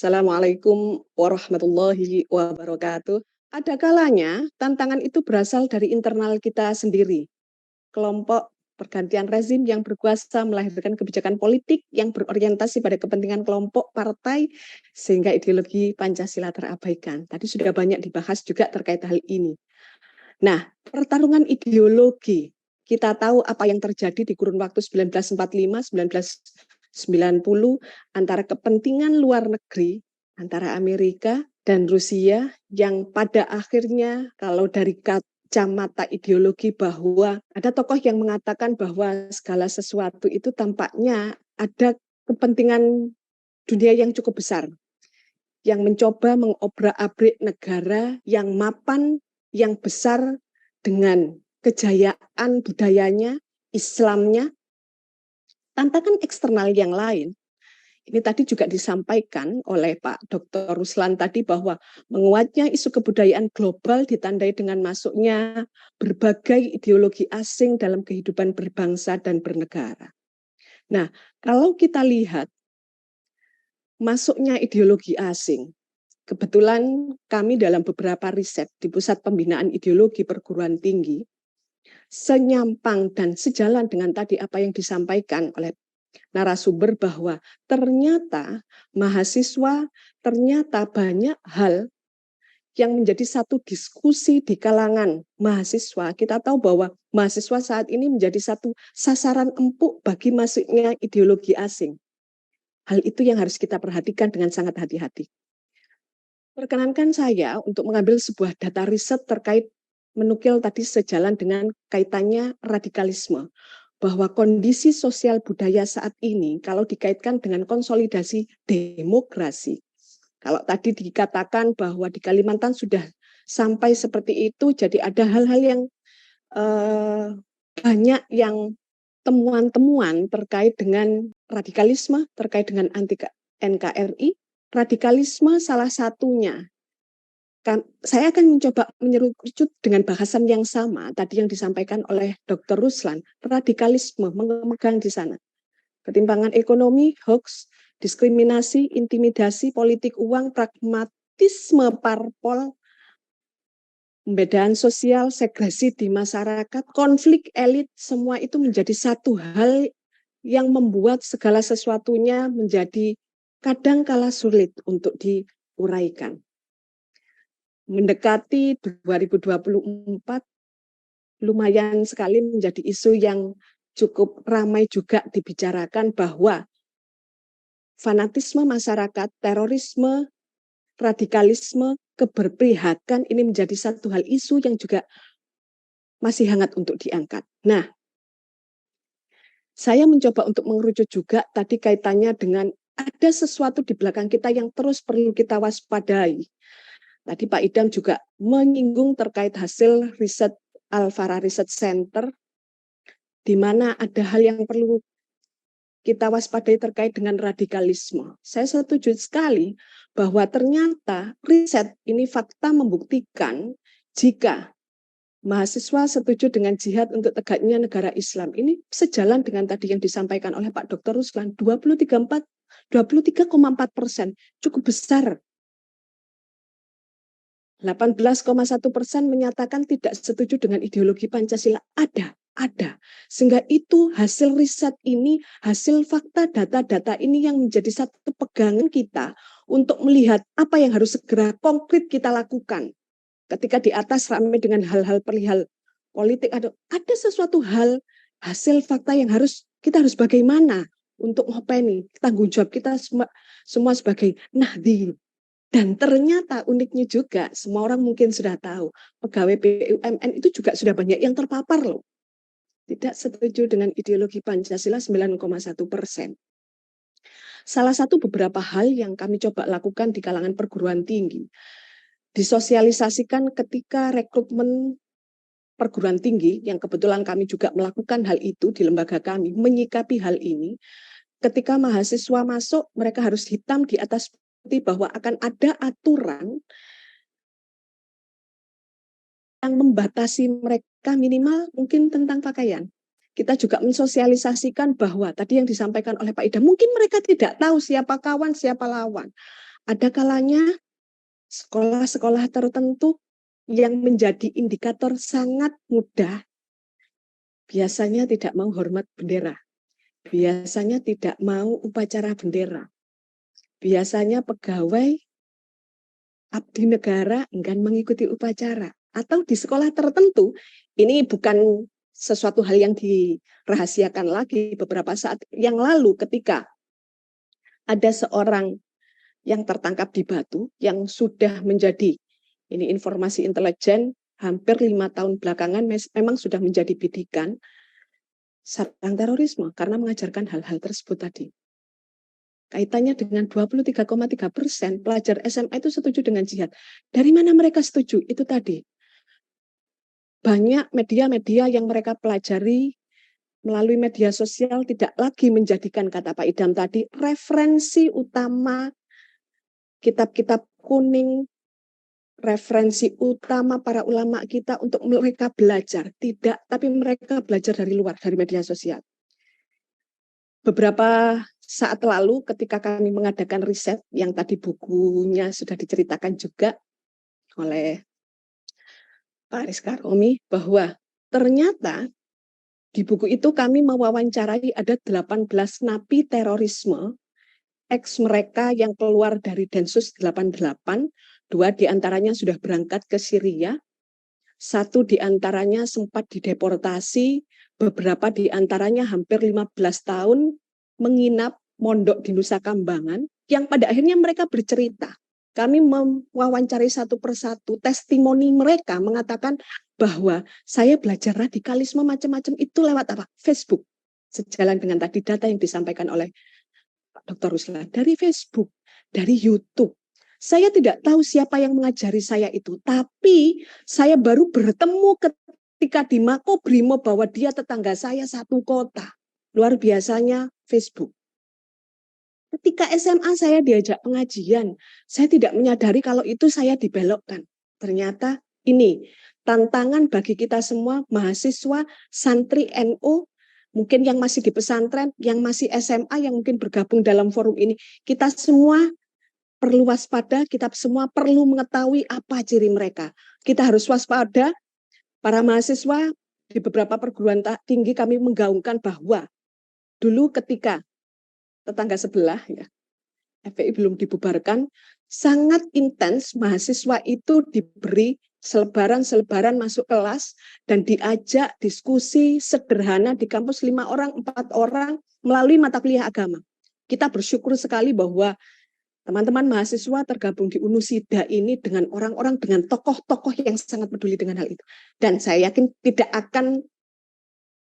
Assalamualaikum warahmatullahi wabarakatuh. Ada kalanya tantangan itu berasal dari internal kita sendiri. Kelompok pergantian rezim yang berkuasa melahirkan kebijakan politik yang berorientasi pada kepentingan kelompok partai sehingga ideologi Pancasila terabaikan. Tadi sudah banyak dibahas juga terkait hal ini. Nah, pertarungan ideologi. Kita tahu apa yang terjadi di kurun waktu 1945-1990 antara kepentingan luar negeri, antara Amerika dan Rusia, yang pada akhirnya kalau dari kacamata ideologi bahwa ada tokoh yang mengatakan bahwa segala sesuatu itu tampaknya ada kepentingan dunia yang cukup besar, yang mencoba mengobrak-abrik negara yang mapan, yang besar dengan kejayaan budayanya, Islamnya. Tantangan eksternal yang lain, ini tadi juga disampaikan oleh Pak Dr. Ruslan tadi bahwa menguatnya isu kebudayaan global ditandai dengan masuknya berbagai ideologi asing dalam kehidupan berbangsa dan bernegara. Nah, kalau kita lihat masuknya ideologi asing, kebetulan kami dalam beberapa riset di Pusat Pembinaan Ideologi Perguruan Tinggi, senyampang dan sejalan dengan tadi apa yang disampaikan oleh narasumber bahwa ternyata mahasiswa, ternyata banyak hal yang menjadi satu diskusi di kalangan mahasiswa. Kita tahu bahwa mahasiswa saat ini menjadi satu sasaran empuk bagi masuknya ideologi asing. Hal itu yang harus kita perhatikan dengan sangat hati-hati. Perkenankan saya untuk mengambil sebuah data riset terkait menukil tadi sejalan dengan kaitannya radikalisme, bahwa kondisi sosial budaya saat ini kalau dikaitkan dengan konsolidasi demokrasi, kalau tadi dikatakan bahwa di Kalimantan sudah sampai seperti itu, jadi ada hal-hal yang banyak yang temuan-temuan terkait dengan radikalisme, terkait dengan anti NKRI, radikalisme salah satunya. Saya akan mencoba menyerucut dengan bahasan yang sama tadi yang disampaikan oleh Dr. Ruslan, radikalisme memegang di sana. Ketimpangan ekonomi, hoax, diskriminasi, intimidasi, politik uang, pragmatisme parpol, pembedaan sosial, segresi di masyarakat, konflik elit, semua itu menjadi satu hal yang membuat segala sesuatunya menjadi kadangkala sulit untuk diuraikan. Mendekati 2024, lumayan sekali menjadi isu yang cukup ramai juga dibicarakan bahwa fanatisme masyarakat, terorisme, radikalisme, keberpihakan ini menjadi satu hal isu yang juga masih hangat untuk diangkat. Nah, saya mencoba untuk mengerucut juga tadi kaitannya dengan ada sesuatu di belakang kita yang terus perlu kita waspadai. Tadi Pak Idam juga menyinggung terkait hasil riset Alfara Research Center, di mana ada hal yang perlu kita waspadai terkait dengan radikalisme. Saya setuju sekali bahwa ternyata riset ini fakta membuktikan jika mahasiswa setuju dengan jihad untuk tegaknya negara Islam. Ini sejalan dengan tadi yang disampaikan oleh Pak Dr. Ruslan, 23,4%, cukup besar. 18,1% menyatakan tidak setuju dengan ideologi Pancasila. Ada. Sehingga itu hasil riset ini, hasil fakta data-data ini yang menjadi satu pegangan kita untuk melihat apa yang harus segera konkret kita lakukan. Ketika di atas ramai dengan hal-hal perihal politik, ada sesuatu hal, hasil fakta yang kita harus bagaimana untuk ngopeni tanggung jawab kita semua sebagai nahdi. Dan ternyata uniknya juga, semua orang mungkin sudah tahu, pegawai BUMN itu juga sudah banyak yang terpapar loh. Tidak setuju dengan ideologi Pancasila 9,1%. Salah satu beberapa hal yang kami coba lakukan di kalangan perguruan tinggi, disosialisasikan ketika rekrutmen perguruan tinggi, yang kebetulan kami juga melakukan hal itu di lembaga kami, menyikapi hal ini. Ketika mahasiswa masuk, mereka harus hitam di atas bahwa akan ada aturan yang membatasi mereka minimal mungkin tentang pakaian. Kita juga mensosialisasikan bahwa tadi yang disampaikan oleh Pak Ida, mungkin mereka tidak tahu siapa kawan, siapa lawan. Ada kalanya sekolah-sekolah tertentu yang menjadi indikator sangat mudah, biasanya tidak mau hormat bendera, biasanya tidak mau upacara bendera, biasanya pegawai abdi negara enggan mengikuti upacara. Atau di sekolah tertentu, ini bukan sesuatu hal yang dirahasiakan lagi. Beberapa saat yang lalu ketika ada seorang yang tertangkap di Batu, yang sudah menjadi, ini informasi intelijen, hampir 5 tahun belakangan memang sudah menjadi bidikan sarang terorisme karena mengajarkan hal-hal tersebut tadi. Kaitannya dengan 23,3% pelajar SMA itu setuju dengan jihad. Dari mana mereka setuju? Itu tadi. Banyak media-media yang mereka pelajari melalui media sosial tidak lagi menjadikan, kata Pak Idam tadi, referensi utama kitab-kitab kuning, referensi utama para ulama kita untuk mereka belajar. Tidak, tapi mereka belajar dari luar, dari media sosial. Beberapa saat lalu ketika kami mengadakan riset yang tadi bukunya sudah diceritakan juga oleh Pak Rizka Romi, bahwa ternyata di buku itu kami mewawancarai ada 18 napi terorisme ex mereka yang keluar dari Densus 88, 2 diantaranya sudah berangkat ke Syria, 1 diantaranya sempat dideportasi, beberapa diantaranya hampir 15 tahun menginap mondok di Nusa Kambangan, yang pada akhirnya mereka bercerita. Kami mewawancari satu persatu, testimoni mereka mengatakan bahwa saya belajar radikalisme macam-macam itu lewat apa? Facebook. Sejalan dengan tadi data yang disampaikan oleh Pak Dr. Ruslan, dari Facebook, dari YouTube. Saya tidak tahu siapa yang mengajari saya itu, tapi saya baru bertemu ketika di Makobrimob bahwa dia tetangga saya satu kota. Luar biasanya Facebook. Ketika SMA saya diajak pengajian, saya tidak menyadari kalau itu saya dibelokkan. Ternyata ini tantangan bagi kita semua, mahasiswa, santri NU, mungkin yang masih di pesantren, yang masih SMA, yang mungkin bergabung dalam forum ini. Kita semua perlu waspada, kita semua perlu mengetahui apa ciri mereka. Kita harus waspada. Para mahasiswa di beberapa perguruan tinggi kami menggaungkan bahwa dulu ketika tetangga sebelah, ya, FPI belum dibubarkan, sangat intens mahasiswa itu diberi selebaran masuk kelas dan diajak diskusi sederhana di kampus 5 orang, 4 orang melalui mata kuliah agama. Kita bersyukur sekali bahwa teman-teman mahasiswa tergabung di Unusida ini dengan orang-orang, dengan tokoh-tokoh yang sangat peduli dengan hal itu. Dan saya yakin tidak akan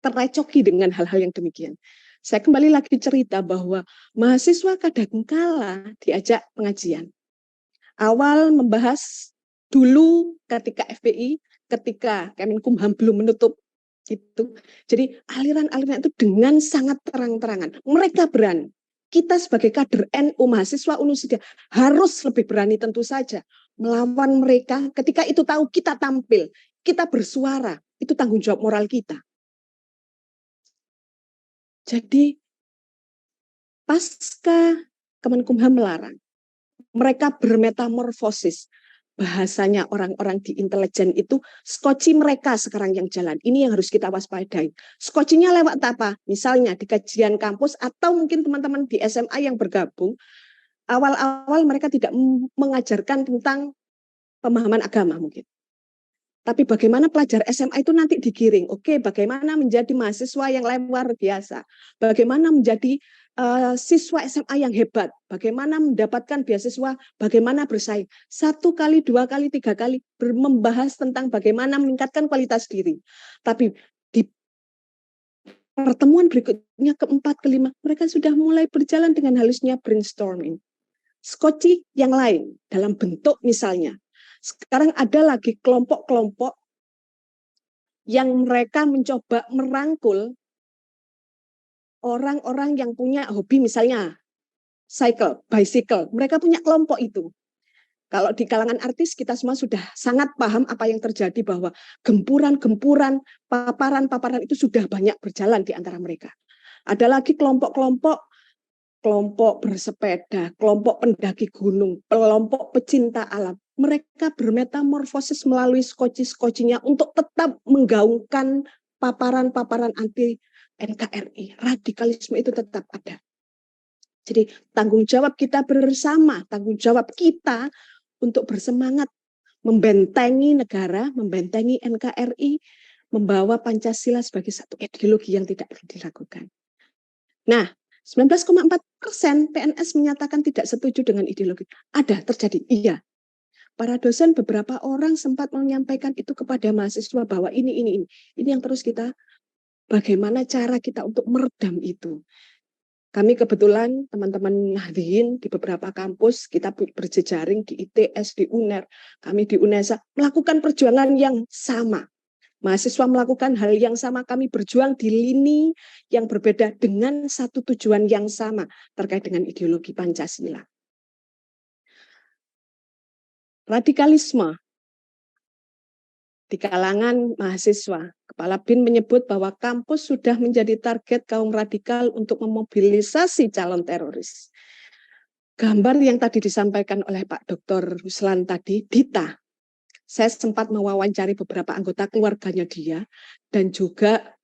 terrecoki dengan hal-hal yang demikian. Saya kembali lagi cerita bahwa mahasiswa kadangkala diajak pengajian. Awal membahas dulu ketika FPI, ketika Kemenkumham belum menutup itu. Jadi aliran-aliran itu dengan sangat terang-terangan. Mereka berani. Kita sebagai kader NU, mahasiswa Unusida harus lebih berani tentu saja melawan mereka. Ketika itu tahu kita tampil, kita bersuara, itu tanggung jawab moral kita. Jadi pasca Kemenkumham melarang, mereka bermetamorfosis. Bahasanya orang-orang di intelijen itu, skoci mereka sekarang yang jalan. Ini yang harus kita waspadai. Skocinya lewat apa? Misalnya di kajian kampus atau mungkin teman-teman di SMA yang bergabung, awal-awal mereka tidak mengajarkan tentang pemahaman agama mungkin. Tapi bagaimana pelajar SMA itu nanti digiring? Oke, bagaimana menjadi mahasiswa yang luar biasa? Bagaimana menjadi siswa SMA yang hebat? Bagaimana mendapatkan beasiswa? Bagaimana bersaing? 1 kali, 2 kali, 3 kali membahas tentang bagaimana meningkatkan kualitas diri. Tapi di pertemuan berikutnya, keempat, kelima, mereka sudah mulai berjalan dengan halusnya brainstorming. Skoci yang lain dalam bentuk misalnya. Sekarang ada lagi kelompok-kelompok yang mereka mencoba merangkul orang-orang yang punya hobi misalnya bicycle. Mereka punya kelompok itu. Kalau di kalangan artis kita semua sudah sangat paham apa yang terjadi bahwa gempuran-gempuran, paparan-paparan itu sudah banyak berjalan di antara mereka. Ada lagi kelompok-kelompok kelompok bersepeda, kelompok pendaki gunung, kelompok pecinta alam. Mereka bermetamorfosis melalui skoci-skocinya untuk tetap menggaungkan paparan-paparan anti NKRI. Radikalisme itu tetap ada. Jadi tanggung jawab kita bersama, tanggung jawab kita untuk bersemangat membentengi negara, membentengi NKRI, membawa Pancasila sebagai satu ideologi yang tidak dilakukan. Nah, 19,4% PNS menyatakan tidak setuju dengan ideologi. Ada terjadi, iya. Para dosen beberapa orang sempat menyampaikan itu kepada mahasiswa bahwa ini yang terus kita, bagaimana cara kita untuk meredam itu. Kami kebetulan teman-teman Nahdliyin di beberapa kampus, kita berjejaring di ITS, di UNER, kami di UNESA, melakukan perjuangan yang sama. Mahasiswa melakukan hal yang sama, kami berjuang di lini yang berbeda dengan satu tujuan yang sama terkait dengan ideologi Pancasila. Radikalisme di kalangan mahasiswa. Kepala BIN menyebut bahwa kampus sudah menjadi target kaum radikal untuk memobilisasi calon teroris. Gambar yang tadi disampaikan oleh Pak Dr. Ruslan tadi, Dita. Saya sempat mewawancari beberapa anggota keluarganya dia dan juga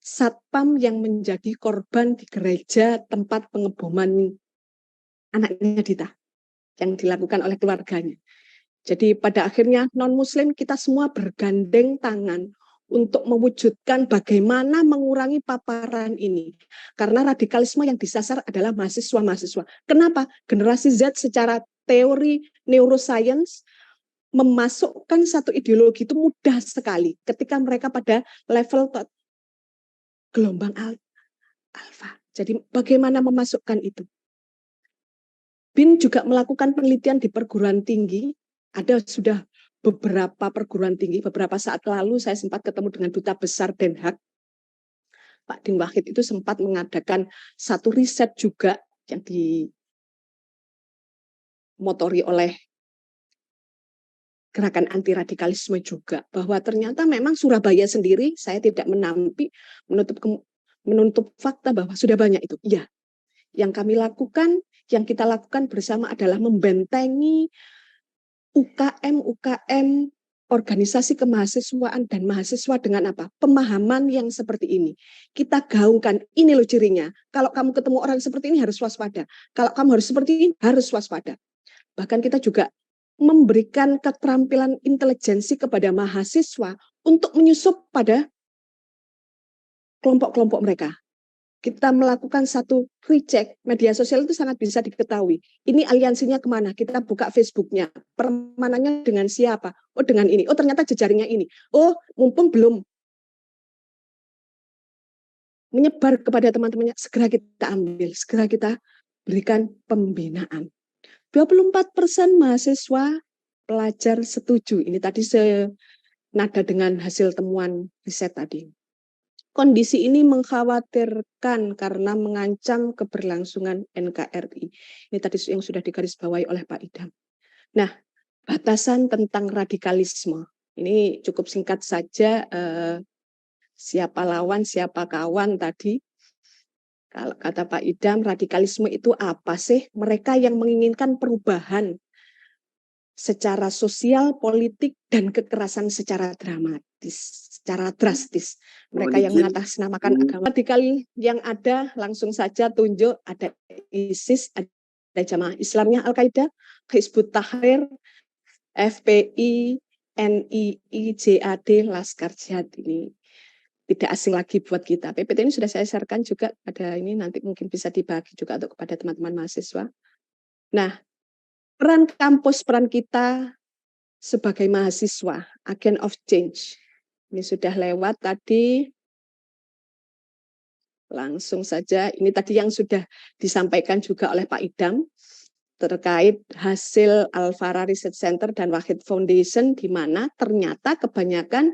satpam yang menjadi korban di gereja tempat pengeboman anaknya Dita yang dilakukan oleh keluarganya. Jadi pada akhirnya non-muslim kita semua bergandeng tangan untuk mewujudkan bagaimana mengurangi paparan ini. Karena radikalisme yang disasar adalah mahasiswa-mahasiswa. Kenapa? Generasi Z secara teori neuroscience memasukkan satu ideologi itu mudah sekali ketika mereka pada level gelombang alfa. Jadi bagaimana memasukkan itu? BIN juga melakukan penelitian di perguruan tinggi. Ada sudah beberapa perguruan tinggi, beberapa saat lalu saya sempat ketemu dengan Duta Besar Den Haag. Pak Din Wahid itu sempat mengadakan satu riset juga yang dimotori oleh gerakan anti radikalisme juga, bahwa ternyata memang Surabaya sendiri, saya tidak menutup fakta bahwa sudah banyak itu. Iya, yang kami lakukan, yang kita lakukan bersama adalah membentengi UKM, organisasi kemahasiswaan dan mahasiswa dengan apa? Pemahaman yang seperti ini. Kita gaungkan, ini loh cirinya. Kalau kamu ketemu orang seperti ini harus waspada. Kalau kamu harus seperti ini harus waspada. Bahkan kita juga memberikan keterampilan intelijensi kepada mahasiswa untuk menyusup pada kelompok-kelompok mereka. Kita melakukan satu recheck, media sosial itu sangat bisa diketahui. Ini aliansinya kemana? Kita buka Facebooknya, pertemanannya dengan siapa? Oh dengan ini, oh ternyata jejaringnya ini. Oh mumpung belum menyebar kepada teman-temannya, segera kita ambil, segera kita berikan pembinaan. 24% mahasiswa pelajar setuju. Ini tadi senada dengan hasil temuan riset tadi. Kondisi ini mengkhawatirkan karena mengancam keberlangsungan NKRI. Ini tadi yang sudah digarisbawahi oleh Pak Idam. Nah, batasan tentang radikalisme. Ini cukup singkat saja, siapa lawan, siapa kawan tadi. Kalau kata Pak Idam, radikalisme itu apa sih? Mereka yang menginginkan perubahan secara sosial, politik, dan kekerasan secara dramatis, secara drastis. Mereka yang mengatasnamakan agama. Radikal yang ada, langsung saja tunjuk, ada ISIS, ada Jamaah Islamnya Al-Qaeda, Hizbut Tahrir, FPI, NII, JAD, Laskar Jihad. Ini tidak asing lagi buat kita. PPT ini sudah saya sharekan juga pada ini, nanti mungkin bisa dibagi juga untuk kepada teman-teman mahasiswa. Nah, peran kampus, peran kita sebagai mahasiswa, agent of change. Ini sudah lewat tadi. Langsung saja, ini tadi yang sudah disampaikan juga oleh Pak Idam terkait hasil Al-Farah Research Center dan Wahid Foundation, di mana ternyata kebanyakan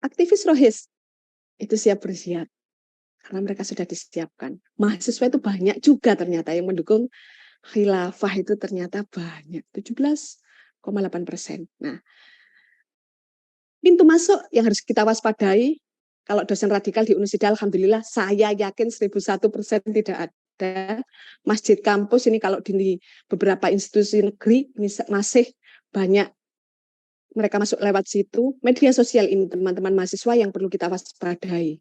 aktivis Rohis itu siap berjihad karena mereka sudah disiapkan. Mahasiswa itu banyak juga ternyata yang mendukung khilafah, itu ternyata banyak, 17,8%. Nah, pintu masuk yang harus kita waspadai Kalau dosen radikal di Unisida, alhamdulillah saya yakin 1001% tidak ada. Masjid kampus ini kalau di beberapa institusi negeri ini masih banyak mereka masuk lewat situ. Media sosial ini teman-teman mahasiswa yang perlu kita waspadai.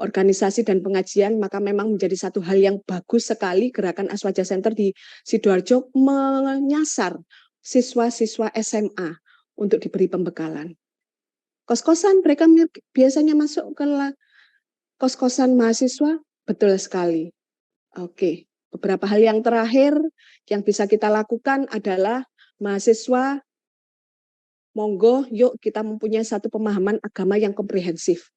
Organisasi dan pengajian, maka memang menjadi satu hal yang bagus sekali gerakan Aswaja Center di Sidoarjo menyasar siswa-siswa SMA untuk diberi pembekalan. Kos-kosan mereka biasanya masuk ke kos-kosan mahasiswa, betul sekali. Oke, beberapa hal yang terakhir yang bisa kita lakukan adalah mahasiswa, monggo yuk kita mempunyai satu pemahaman agama yang komprehensif.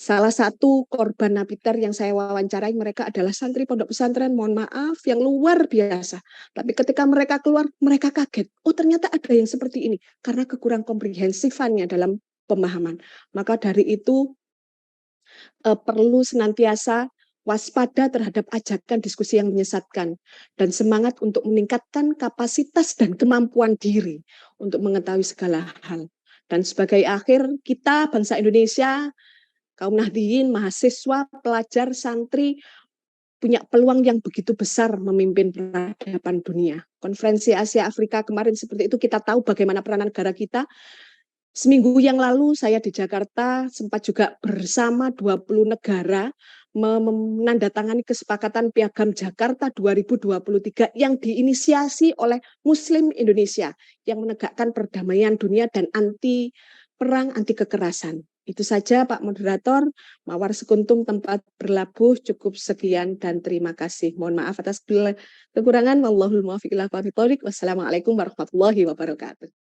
Salah satu korban napiter yang saya wawancarai mereka adalah santri pondok pesantren, mohon maaf, yang luar biasa. Tapi ketika mereka keluar, mereka kaget. Oh ternyata ada yang seperti ini. Karena kekurang komprehensifannya dalam pemahaman. Maka dari itu perlu senantiasa waspada terhadap ajakan diskusi yang menyesatkan. Dan semangat untuk meningkatkan kapasitas dan kemampuan diri untuk mengetahui segala hal. Dan sebagai akhir, kita bangsa Indonesia, kaum Nahdliyin, mahasiswa, pelajar, santri punya peluang yang begitu besar memimpin peradaban dunia. Konferensi Asia Afrika kemarin seperti itu kita tahu bagaimana peranan negara kita. Seminggu yang lalu saya di Jakarta sempat juga bersama 20 negara menandatangani kesepakatan Piagam Jakarta 2023 yang diinisiasi oleh Muslim Indonesia yang menegakkan perdamaian dunia dan anti perang, anti kekerasan. Itu saja Pak Moderator, Mawar Sekuntum tempat berlabuh cukup sekian dan terima kasih. Mohon maaf atas kekurangan. Wallahul muwaffiq ila aqwamit thoriq. Wassalamualaikum warahmatullahi wabarakatuh.